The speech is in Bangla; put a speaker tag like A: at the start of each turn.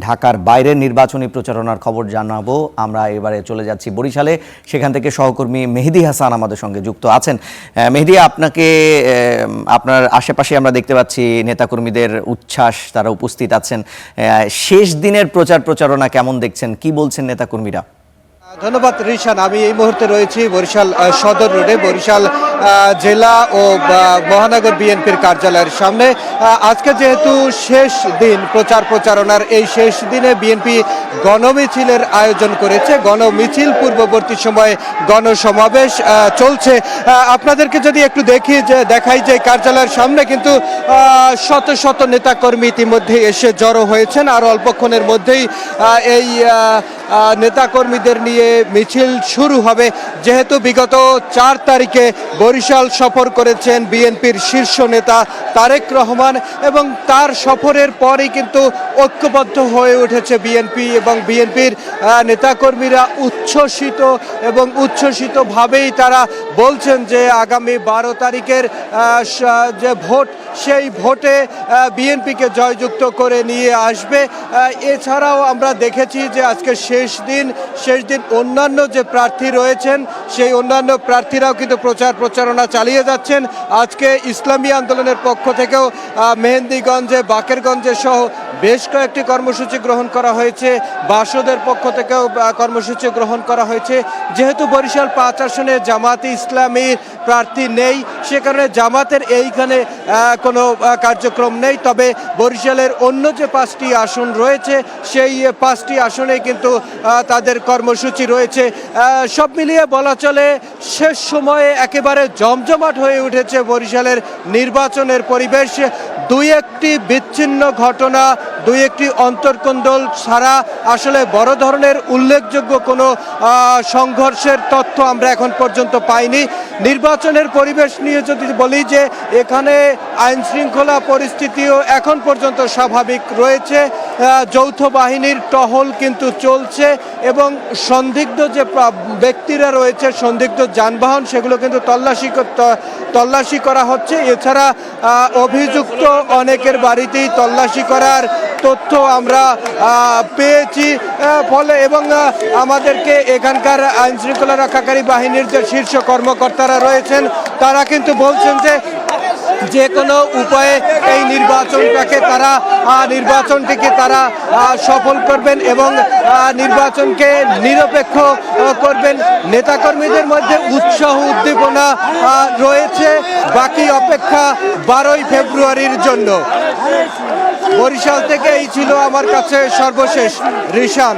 A: ঢাকার বাইরের নির্বাচনী প্রচারণার খবর জানাবো। আমরা এবারে চলে যাচ্ছি বরিশালে, সেখান থেকে সহকর্মী মেহেদী হাসান আমাদের সঙ্গে যুক্ত আছেন। মেহেদী, আপনাকে আপনার আশেপাশে আমরা দেখতে পাচ্ছি নেতাকর্মীদের উচ্ছ্বাস, তারা উপস্থিত আছেন। শেষ দিনের প্রচারণা কেমন দেখছেন, কি বলছেন নেতাকর্মীরা?
B: ধন্যবাদ রিশান। আমি এই মুহূর্তে রয়েছি বরিশাল সদর রোডে, বরিশাল জেলা ও মহানগর বিএনপির কার্যালয়ের সামনে। আজকে যেহেতু শেষ দিন প্রচারণার, এই শেষ দিনে বিএনপি গণমিছিলের আয়োজন করেছে। গণমিছিল পূর্ববর্তী সময়ে গণসমাবেশ চলছে। আপনাদেরকে যদি একটু দেখাই যে কার্যালয়ের সামনে কিন্তু শত শত নেতাকর্মী ইতিমধ্যে এসে জড়ো হয়েছেন। আর অল্পক্ষণের মধ্যেই এই নেতাকর্মীদের নিয়ে মিছিল শুরু হবে। যেহেতু বিগত 4 তারিখে বরিশাল সফর করেছেন বিএনপির শীর্ষ নেতা তারেক রহমান, এবং তার সফরের পরেই কিন্তু ঐক্যবদ্ধ হয়ে উঠেছে বিএনপি, এবং বিএনপির নেতাকর্মীরা উচ্ছ্বসিতভাবেই তারা বলছেন যে আগামী 12 তারিখের যে ভোট, সেই ভোটে বিএনপিকে জয়যুক্ত করে নিয়ে আসবে। এছাড়াও আমরা দেখেছি যে আজকে শেষ দিন অন্যান্য যে প্রার্থী রয়েছেন, সেই অন্যান্য প্রার্থীরাও কিন্তু প্রচারণা চালিয়ে যাচ্ছেন। আজকে ইসলামী আন্দোলনের পক্ষ থেকেও মেহেন্দিগঞ্জে, বাকেরগঞ্জে সহ বেশ কয়েকটি কর্মসূচি গ্রহণ করা হয়েছে। বাসদের পক্ষ থেকেও কর্মসূচি গ্রহণ করা হয়েছে। যেহেতু বরিশাল 5 আসনে জামাতে ইসলামীর প্রার্থী নেই, সে কারণে জামাতের এইখানে কোনো কার্যক্রম নেই। তবে বরিশালের অন্য যে 5টি আসন রয়েছে, সেই 5টি আসনে কিন্তু তাদের কর্মসূচি রয়েছে। সব মিলিয়ে বলা চলে শেষ সময়ে একেবারে জমজমাট হয়ে উঠেছে বরিশালের নির্বাচনের পরিবেশ। 2-1টি বিচ্ছিন্ন ঘটনা, 2-1টি অন্তর্কোন্দল ছাড়া আসলে বড় ধরনের উল্লেখযোগ্য কোনো সংঘর্ষের তথ্য আমরা এখন পর্যন্ত পাইনি। নির্বাচনের পরিবেশ নিয়ে যদি বলি, যে এখানে আইন শৃঙ্খলা পরিস্থিতিও এখন পর্যন্ত স্বাভাবিক রয়েছে। যৌথ বাহিনীর টহল কিন্তু চলছে, এবং সন্দিগ্ধ যে ব্যক্তিরা রয়েছে, সন্দিগ্ধ যানবাহন, সেগুলো কিন্তু তল্লাশি করা হচ্ছে। এছাড়া অভিযুক্ত অনেকের বাড়িতেই তল্লাশি করার তথ্য আমরা পেয়েছি। ফলে এবং আমাদেরকে এখানকার আইন শৃঙ্খলা রক্ষাকারী বাহিনীর যে শীর্ষ কর্মকর্তারা রয়েছেন, তারা কিন্তু বলছেন যে কোনো উপায়ে এই নির্বাচনটিকে তারা সফল করবেন এবং নির্বাচনকে নিরপেক্ষ করবেন। নেতাকর্মীদের মধ্যে উৎসাহ উদ্দীপনা রয়েছে। বাকি অপেক্ষা 12ই ফেব্রুয়ারির জন্য। বরিশাল থেকে এই ছিল আমার কাছে সর্বশেষ রিশান।